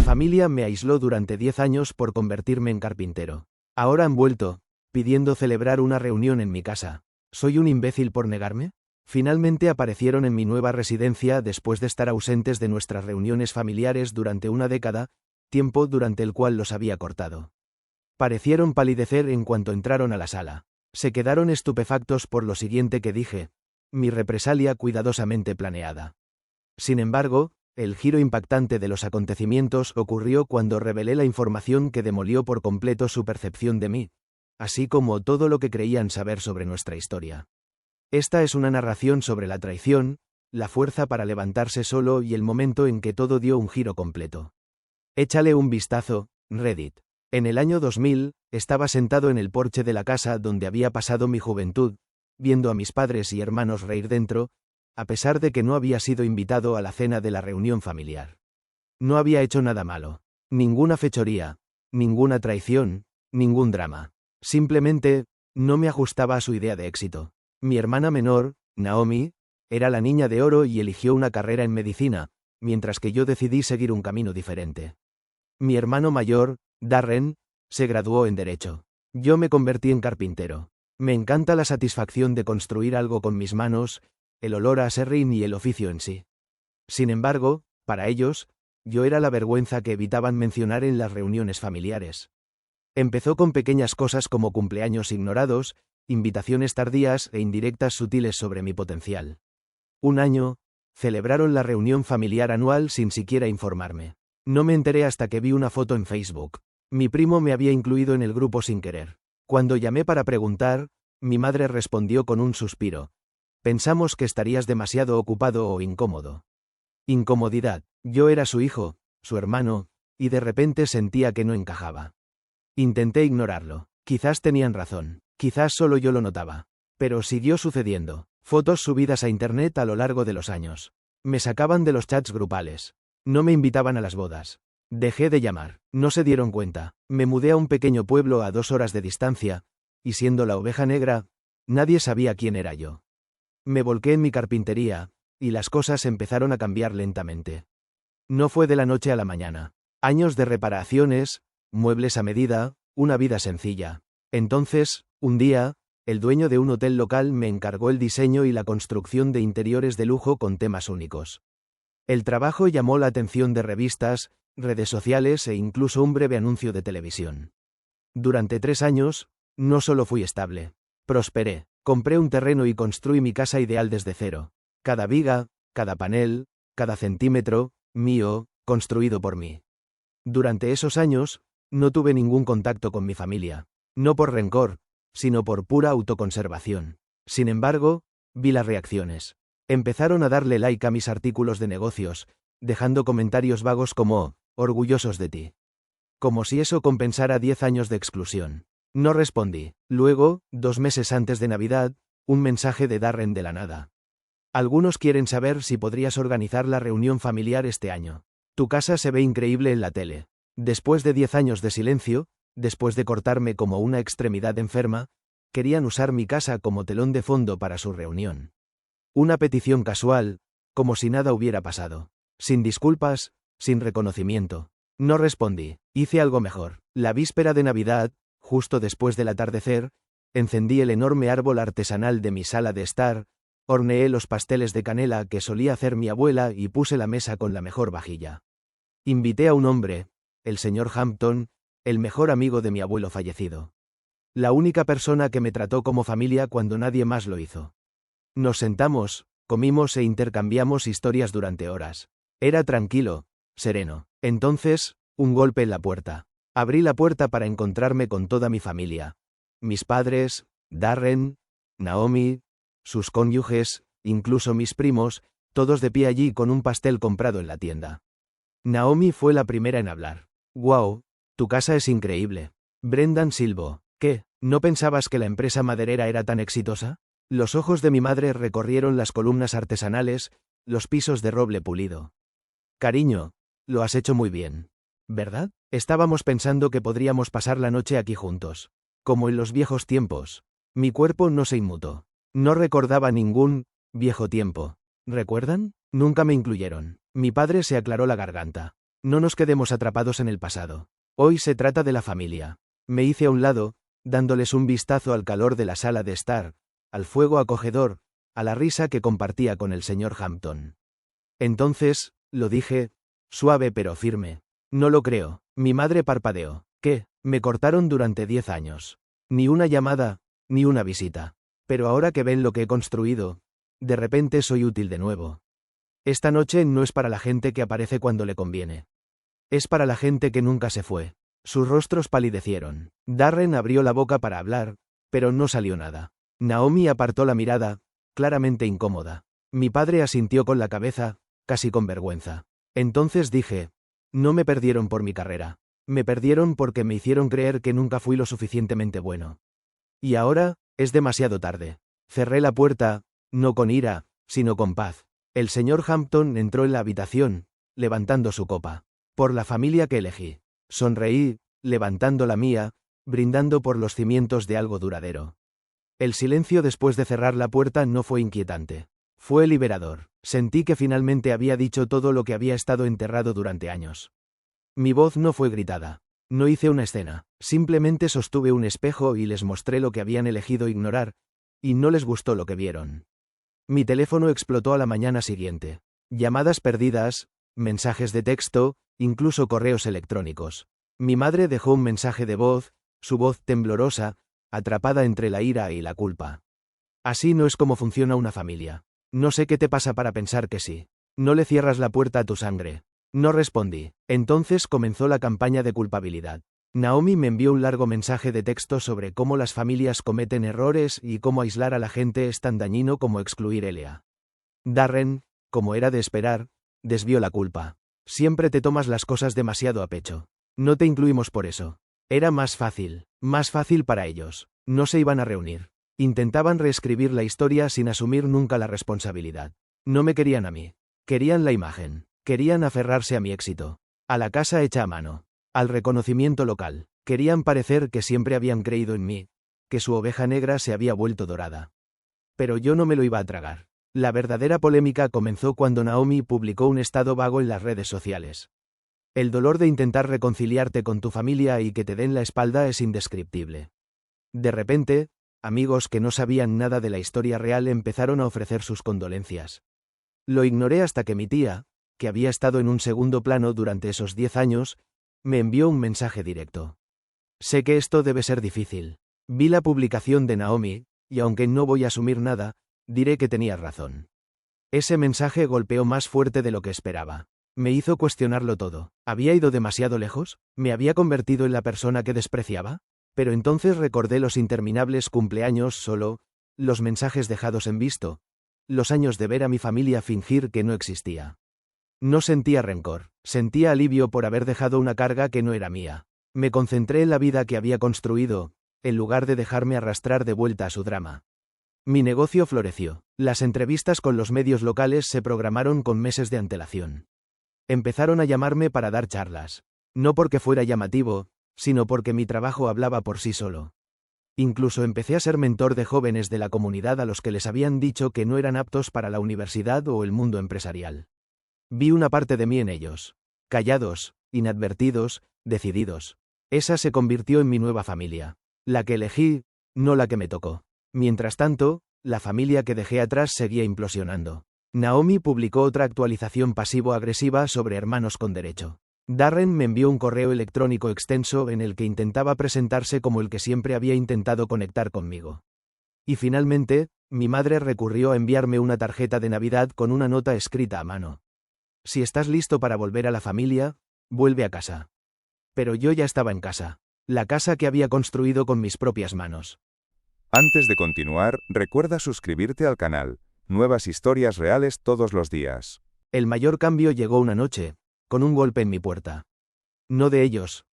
familia me aisló durante 10 años por convertirme en carpintero. Ahora han vuelto, pidiendo celebrar una reunión en mi casa. ¿Soy un imbécil por negarme? Finalmente aparecieron en mi nueva residencia después de estar ausentes de nuestras reuniones familiares durante una década, tiempo durante el cual los había cortado. Parecieron palidecer en cuanto entraron a la sala. Se quedaron estupefactos por lo siguiente que dije, mi represalia cuidadosamente planeada. Sin embargo, el giro impactante de los acontecimientos ocurrió cuando revelé la información que demolió por completo su percepción de mí, así como todo lo que creían saber sobre nuestra historia. Esta es una narración sobre la traición, la fuerza para levantarse solo y el momento en que todo dio un giro completo. Échale un vistazo, Reddit. En el año 2000, estaba sentado en el porche de la casa donde había pasado mi juventud, viendo a mis padres y hermanos reír dentro, a pesar de que no había sido invitado a la cena de la reunión familiar. No había hecho nada malo, ninguna fechoría, ninguna traición, ningún drama. Simplemente, no me ajustaba a su idea de éxito. Mi hermana menor, Naomi, era la niña de oro y eligió una carrera en medicina, mientras que yo decidí seguir un camino diferente. Mi hermano mayor, Darren, se graduó en Derecho. Yo me convertí en carpintero. Me encanta la satisfacción de construir algo con mis manos, el olor a aserrín y el oficio en sí. Sin embargo, para ellos, yo era la vergüenza que evitaban mencionar en las reuniones familiares. Empezó con pequeñas cosas como cumpleaños ignorados, invitaciones tardías e indirectas sutiles sobre mi potencial. Un año, celebraron la reunión familiar anual sin siquiera informarme. No me enteré hasta que vi una foto en Facebook. Mi primo me había incluido en el grupo sin querer. Cuando llamé para preguntar, mi madre respondió con un suspiro. Pensamos que estarías demasiado ocupado o incómodo. Incomodidad. Yo era su hijo, su hermano, y de repente sentía que no encajaba. Intenté ignorarlo. Quizás tenían razón. Quizás solo yo lo notaba. Pero siguió sucediendo. Fotos subidas a internet a lo largo de los años. Me sacaban de los chats grupales. No me invitaban a las bodas. Dejé de llamar. No se dieron cuenta. Me mudé a un pequeño pueblo a 2 horas de distancia, y siendo la oveja negra, nadie sabía quién era yo. Me volqué en mi carpintería, y las cosas empezaron a cambiar lentamente. No fue de la noche a la mañana. Años de reparaciones, muebles a medida, una vida sencilla. Entonces, un día, el dueño de un hotel local me encargó el diseño y la construcción de interiores de lujo con temas únicos. El trabajo llamó la atención de revistas, redes sociales e incluso un breve anuncio de televisión. Durante 3 años, no solo fui estable, prosperé. Compré un terreno y construí mi casa ideal desde cero. Cada viga, cada panel, cada centímetro, mío, construido por mí. Durante esos años, no tuve ningún contacto con mi familia. No por rencor, sino por pura autoconservación. Sin embargo, vi las reacciones. Empezaron a darle like a mis artículos de negocios, dejando comentarios vagos como, orgullosos de ti. Como si eso compensara 10 años de exclusión. No respondí. Luego, 2 meses antes de Navidad, un mensaje de Darren de la nada. Algunos quieren saber si podrías organizar la reunión familiar este año. Tu casa se ve increíble en la tele. Después de 10 años de silencio, después de cortarme como una extremidad enferma, querían usar mi casa como telón de fondo para su reunión. Una petición casual, como si nada hubiera pasado. Sin disculpas, sin reconocimiento. No respondí. Hice algo mejor. La víspera de Navidad, justo después del atardecer, encendí el enorme árbol artesanal de mi sala de estar, horneé los pasteles de canela que solía hacer mi abuela y puse la mesa con la mejor vajilla. Invité a un hombre, el señor Hampton, el mejor amigo de mi abuelo fallecido. La única persona que me trató como familia cuando nadie más lo hizo. Nos sentamos, comimos e intercambiamos historias durante horas. Era tranquilo, sereno. Entonces, un golpe en la puerta. Abrí la puerta para encontrarme con toda mi familia. Mis padres, Darren, Naomi, sus cónyuges, incluso mis primos, todos de pie allí con un pastel comprado en la tienda. Naomi fue la primera en hablar. «Wow, tu casa es increíble». Brendan silbó. «¿Qué? ¿No pensabas que la empresa maderera era tan exitosa?» Los ojos de mi madre recorrieron las columnas artesanales, los pisos de roble pulido. «Cariño, lo has hecho muy bien. ¿Verdad? Estábamos pensando que podríamos pasar la noche aquí juntos. Como en los viejos tiempos». Mi cuerpo no se inmutó. No recordaba ningún viejo tiempo. ¿Recuerdan? Nunca me incluyeron. Mi padre se aclaró la garganta. No nos quedemos atrapados en el pasado. Hoy se trata de la familia. Me hice a un lado, dándoles un vistazo al calor de la sala de estar, al fuego acogedor, a la risa que compartía con el señor Hampton. Entonces, lo dije, suave pero firme. No lo creo. Mi madre parpadeó. ¿Qué? Me cortaron durante 10 años. Ni una llamada, ni una visita. Pero ahora que ven lo que he construido, de repente soy útil de nuevo. Esta noche no es para la gente que aparece cuando le conviene. Es para la gente que nunca se fue. Sus rostros palidecieron. Darren abrió la boca para hablar, pero no salió nada. Naomi apartó la mirada, claramente incómoda. Mi padre asintió con la cabeza, casi con vergüenza. Entonces dije, no me perdieron por mi carrera. Me perdieron porque me hicieron creer que nunca fui lo suficientemente bueno. Y ahora, es demasiado tarde. Cerré la puerta, no con ira, sino con paz. El señor Hampton entró en la habitación, levantando su copa. Por la familia que elegí. Sonreí, levantando la mía, brindando por los cimientos de algo duradero. El silencio después de cerrar la puerta no fue inquietante. Fue liberador. Sentí que finalmente había dicho todo lo que había estado enterrado durante años. Mi voz no fue gritada. No hice una escena. Simplemente sostuve un espejo y les mostré lo que habían elegido ignorar, y no les gustó lo que vieron. Mi teléfono explotó a la mañana siguiente. Llamadas perdidas, mensajes de texto, incluso correos electrónicos. Mi madre dejó un mensaje de voz, su voz temblorosa, atrapada entre la ira y la culpa. Así no es como funciona una familia. No sé qué te pasa para pensar que sí. No le cierras la puerta a tu sangre. No respondí. Entonces comenzó la campaña de culpabilidad. Naomi me envió un largo mensaje de texto sobre cómo las familias cometen errores y cómo aislar a la gente es tan dañino como excluir Elia. Darren, como era de esperar, desvió la culpa. Siempre te tomas las cosas demasiado a pecho. No te incluimos por eso. Era más fácil para ellos. No se iban a reunir. Intentaban reescribir la historia sin asumir nunca la responsabilidad. No me querían a mí. Querían la imagen. Querían aferrarse a mi éxito. A la casa hecha a mano. Al reconocimiento local. Querían parecer que siempre habían creído en mí, que su oveja negra se había vuelto dorada. Pero yo no me lo iba a tragar. La verdadera polémica comenzó cuando Naomi publicó un estado vago en las redes sociales. El dolor de intentar reconciliarte con tu familia y que te den la espalda es indescriptible. De repente, amigos que no sabían nada de la historia real empezaron a ofrecer sus condolencias. Lo ignoré hasta que mi tía, que había estado en un segundo plano durante esos 10 años, me envió un mensaje directo. Sé que esto debe ser difícil. Vi la publicación de Naomi, y aunque no voy a asumir nada, diré que tenías razón. Ese mensaje golpeó más fuerte de lo que esperaba. Me hizo cuestionarlo todo. ¿Había ido demasiado lejos? ¿Me había convertido en la persona que despreciaba? Pero entonces recordé los interminables cumpleaños solo, los mensajes dejados en visto, los años de ver a mi familia fingir que no existía. No sentía rencor, sentía alivio por haber dejado una carga que no era mía. Me concentré en la vida que había construido, en lugar de dejarme arrastrar de vuelta a su drama. Mi negocio floreció. Las entrevistas con los medios locales se programaron con meses de antelación. Empezaron a llamarme para dar charlas. No porque fuera llamativo, sino porque mi trabajo hablaba por sí solo. Incluso empecé a ser mentor de jóvenes de la comunidad a los que les habían dicho que no eran aptos para la universidad o el mundo empresarial. Vi una parte de mí en ellos. Callados, inadvertidos, decididos. Esa se convirtió en mi nueva familia. La que elegí, no la que me tocó. Mientras tanto, la familia que dejé atrás seguía implosionando. Naomi publicó otra actualización pasivo-agresiva sobre hermanos con derecho. Darren me envió un correo electrónico extenso en el que intentaba presentarse como el que siempre había intentado conectar conmigo. Y finalmente, mi madre recurrió a enviarme una tarjeta de Navidad con una nota escrita a mano. Si estás listo para volver a la familia, vuelve a casa. Pero yo ya estaba en casa. La casa que había construido con mis propias manos. Antes de continuar, recuerda suscribirte al canal. Nuevas historias reales todos los días. El mayor cambio llegó una noche, con un golpe en mi puerta. No de ellos.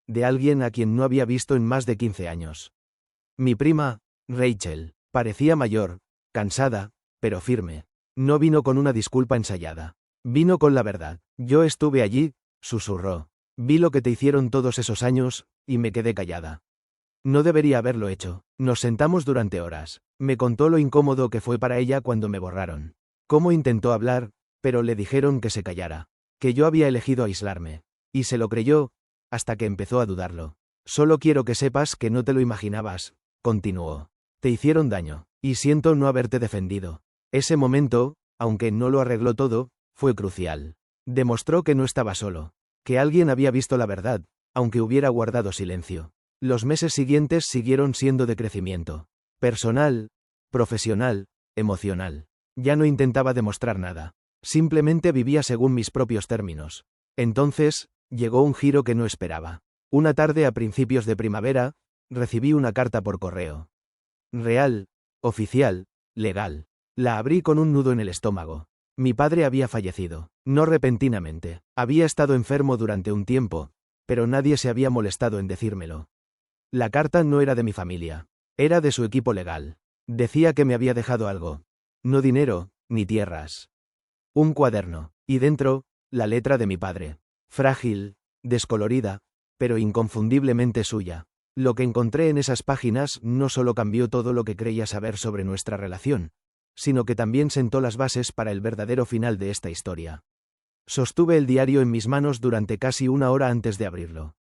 De alguien a quien no había visto en más de 15 años. Mi prima, Rachel, parecía mayor, cansada, pero firme. No vino con una disculpa ensayada. Vino con la verdad. Yo estuve allí, susurró. Vi lo que te hicieron todos esos años, y me quedé callada. No debería haberlo hecho. Nos sentamos durante horas. Me contó lo incómodo que fue para ella cuando me borraron. Cómo intentó hablar, pero le dijeron que se callara. Que yo había elegido aislarme. Y se lo creyó, hasta que empezó a dudarlo. Solo quiero que sepas que no te lo imaginabas, continuó. Te hicieron daño, y siento no haberte defendido. Ese momento, aunque no lo arregló todo, fue crucial. Demostró que no estaba solo, que alguien había visto la verdad, aunque hubiera guardado silencio. Los meses siguientes siguieron siendo de crecimiento. Personal, profesional, emocional. Ya no intentaba demostrar nada. Simplemente vivía según mis propios términos. Entonces, llegó un giro que no esperaba. Una tarde a principios de primavera, recibí una carta por correo. Real, oficial, legal. La abrí con un nudo en el estómago. Mi padre había fallecido. No repentinamente. Había estado enfermo durante un tiempo, pero nadie se había molestado en decírmelo. La carta no era de mi familia. Era de su equipo legal. Decía que me había dejado algo. No dinero, ni tierras. Un cuaderno. Y dentro, la letra de mi padre. Frágil, descolorida, pero inconfundiblemente suya. Lo que encontré en esas páginas no solo cambió todo lo que creía saber sobre nuestra relación, sino que también sentó las bases para el verdadero final de esta historia. Sostuve el diario en mis manos durante casi una hora antes de abrirlo.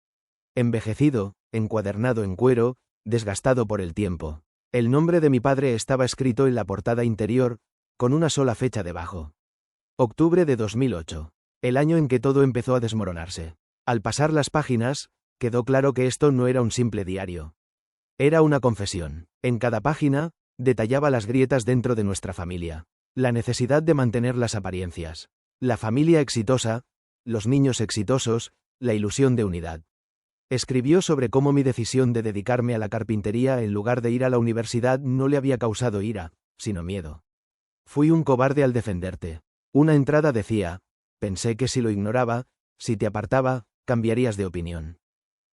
Envejecido, encuadernado en cuero, desgastado por el tiempo. El nombre de mi padre estaba escrito en la portada interior, con una sola fecha debajo. Octubre de 2008. El año en que todo empezó a desmoronarse. Al pasar las páginas, quedó claro que esto no era un simple diario. Era una confesión. En cada página, detallaba las grietas dentro de nuestra familia. La necesidad de mantener las apariencias. La familia exitosa, los niños exitosos, la ilusión de unidad. Escribió sobre cómo mi decisión de dedicarme a la carpintería en lugar de ir a la universidad no le había causado ira, sino miedo. Fui un cobarde al defenderte. Una entrada decía, pensé que si lo ignoraba, si te apartaba, cambiarías de opinión.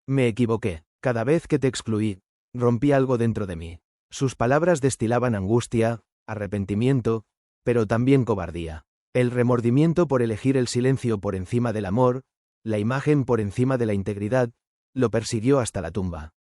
Me equivoqué. Cada vez que te excluí, rompí algo dentro de mí. Sus palabras destilaban angustia, arrepentimiento, pero también cobardía. El remordimiento por elegir el silencio por encima del amor, la imagen por encima de la integridad, lo persiguió hasta la tumba.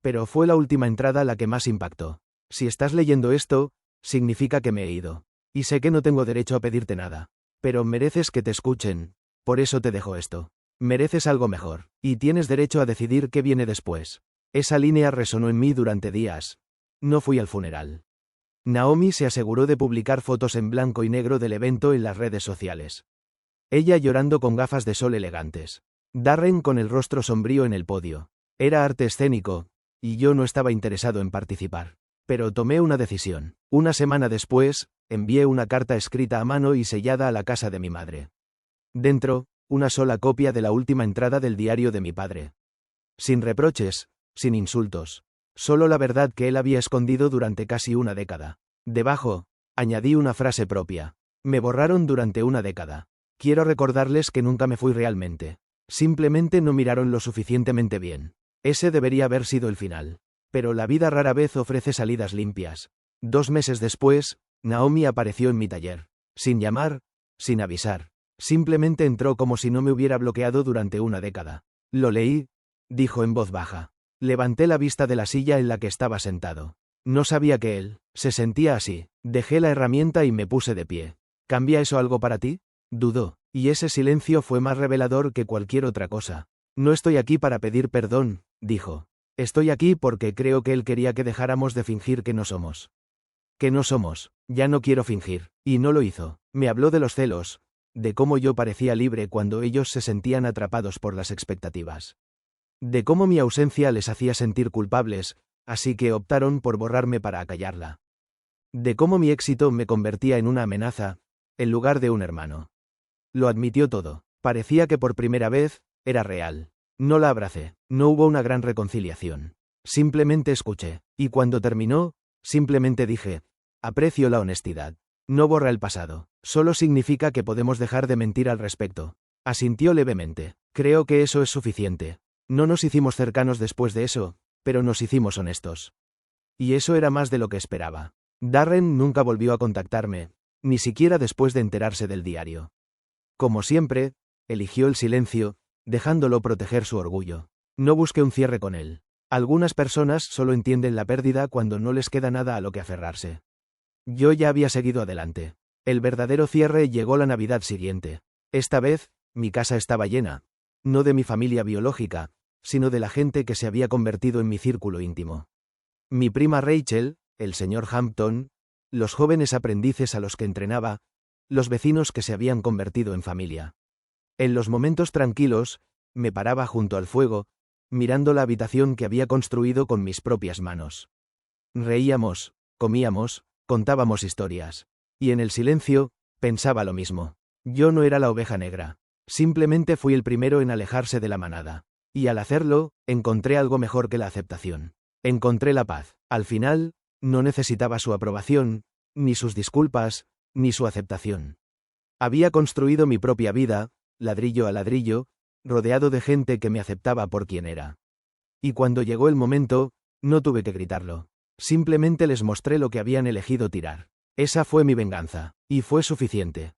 Pero fue la última entrada la que más impactó. Si estás leyendo esto, significa que me he ido. Y sé que no tengo derecho a pedirte nada. Pero mereces que te escuchen, por eso te dejo esto. Mereces algo mejor, y tienes derecho a decidir qué viene después. Esa línea resonó en mí durante días. No fui al funeral. Naomi se aseguró de publicar fotos en blanco y negro del evento en las redes sociales. Ella llorando con gafas de sol elegantes. Darren con el rostro sombrío en el podio. Era arte escénico, y yo no estaba interesado en participar. Pero tomé una decisión. Una semana después, envié una carta escrita a mano y sellada a la casa de mi madre. Dentro, una sola copia de la última entrada del diario de mi padre. Sin reproches, sin insultos. Solo la verdad que él había escondido durante casi una década. Debajo, añadí una frase propia. Me borraron durante una década. Quiero recordarles que nunca me fui realmente. Simplemente no miraron lo suficientemente bien. Ese debería haber sido el final. Pero la vida rara vez ofrece salidas limpias. 2 meses después, Naomi apareció en mi taller. Sin llamar, sin avisar. Simplemente entró como si no me hubiera bloqueado durante una década. Lo leí, dijo en voz baja. Levanté la vista de la silla en la que estaba sentado. No sabía que él se sentía así. Dejé la herramienta y me puse de pie. ¿Cambia eso algo para ti? Dudó, y ese silencio fue más revelador que cualquier otra cosa. No estoy aquí para pedir perdón, dijo. Estoy aquí porque creo que él quería que dejáramos de fingir que no somos. Que no somos, ya no quiero fingir, y no lo hizo. Me habló de los celos, de cómo yo parecía libre cuando ellos se sentían atrapados por las expectativas. De cómo mi ausencia les hacía sentir culpables, así que optaron por borrarme para acallarla. De cómo mi éxito me convertía en una amenaza, en lugar de un hermano. Lo admitió todo. Parecía que por primera vez, era real. No la abracé. No hubo una gran reconciliación. Simplemente escuché. Y cuando terminó, simplemente dije, aprecio la honestidad. No borra el pasado. Solo significa que podemos dejar de mentir al respecto. Asintió levemente. Creo que eso es suficiente. No nos hicimos cercanos después de eso, pero nos hicimos honestos. Y eso era más de lo que esperaba. Darren nunca volvió a contactarme, ni siquiera después de enterarse del diario. Como siempre, eligió el silencio, dejándolo proteger su orgullo. No busqué un cierre con él. Algunas personas solo entienden la pérdida cuando no les queda nada a lo que aferrarse. Yo ya había seguido adelante. El verdadero cierre llegó la Navidad siguiente. Esta vez, mi casa estaba llena. no de mi familia biológica, sino de la gente que se había convertido en mi círculo íntimo. Mi prima Rachel, el señor Hampton, los jóvenes aprendices a los que entrenaba, los vecinos que se habían convertido en familia. En los momentos tranquilos, me paraba junto al fuego, mirando la habitación que había construido con mis propias manos. Reíamos, comíamos, contábamos historias. Y en el silencio, pensaba lo mismo. Yo no era la oveja negra. Simplemente fui el primero en alejarse de la manada. Y al hacerlo, encontré algo mejor que la aceptación. Encontré la paz. Al final, no necesitaba su aprobación, ni sus disculpas, ni su aceptación. Había construido mi propia vida, ladrillo a ladrillo, rodeado de gente que me aceptaba por quien era. Y cuando llegó el momento, no tuve que gritarlo. Simplemente les mostré lo que habían elegido tirar. Esa fue mi venganza. Y fue suficiente.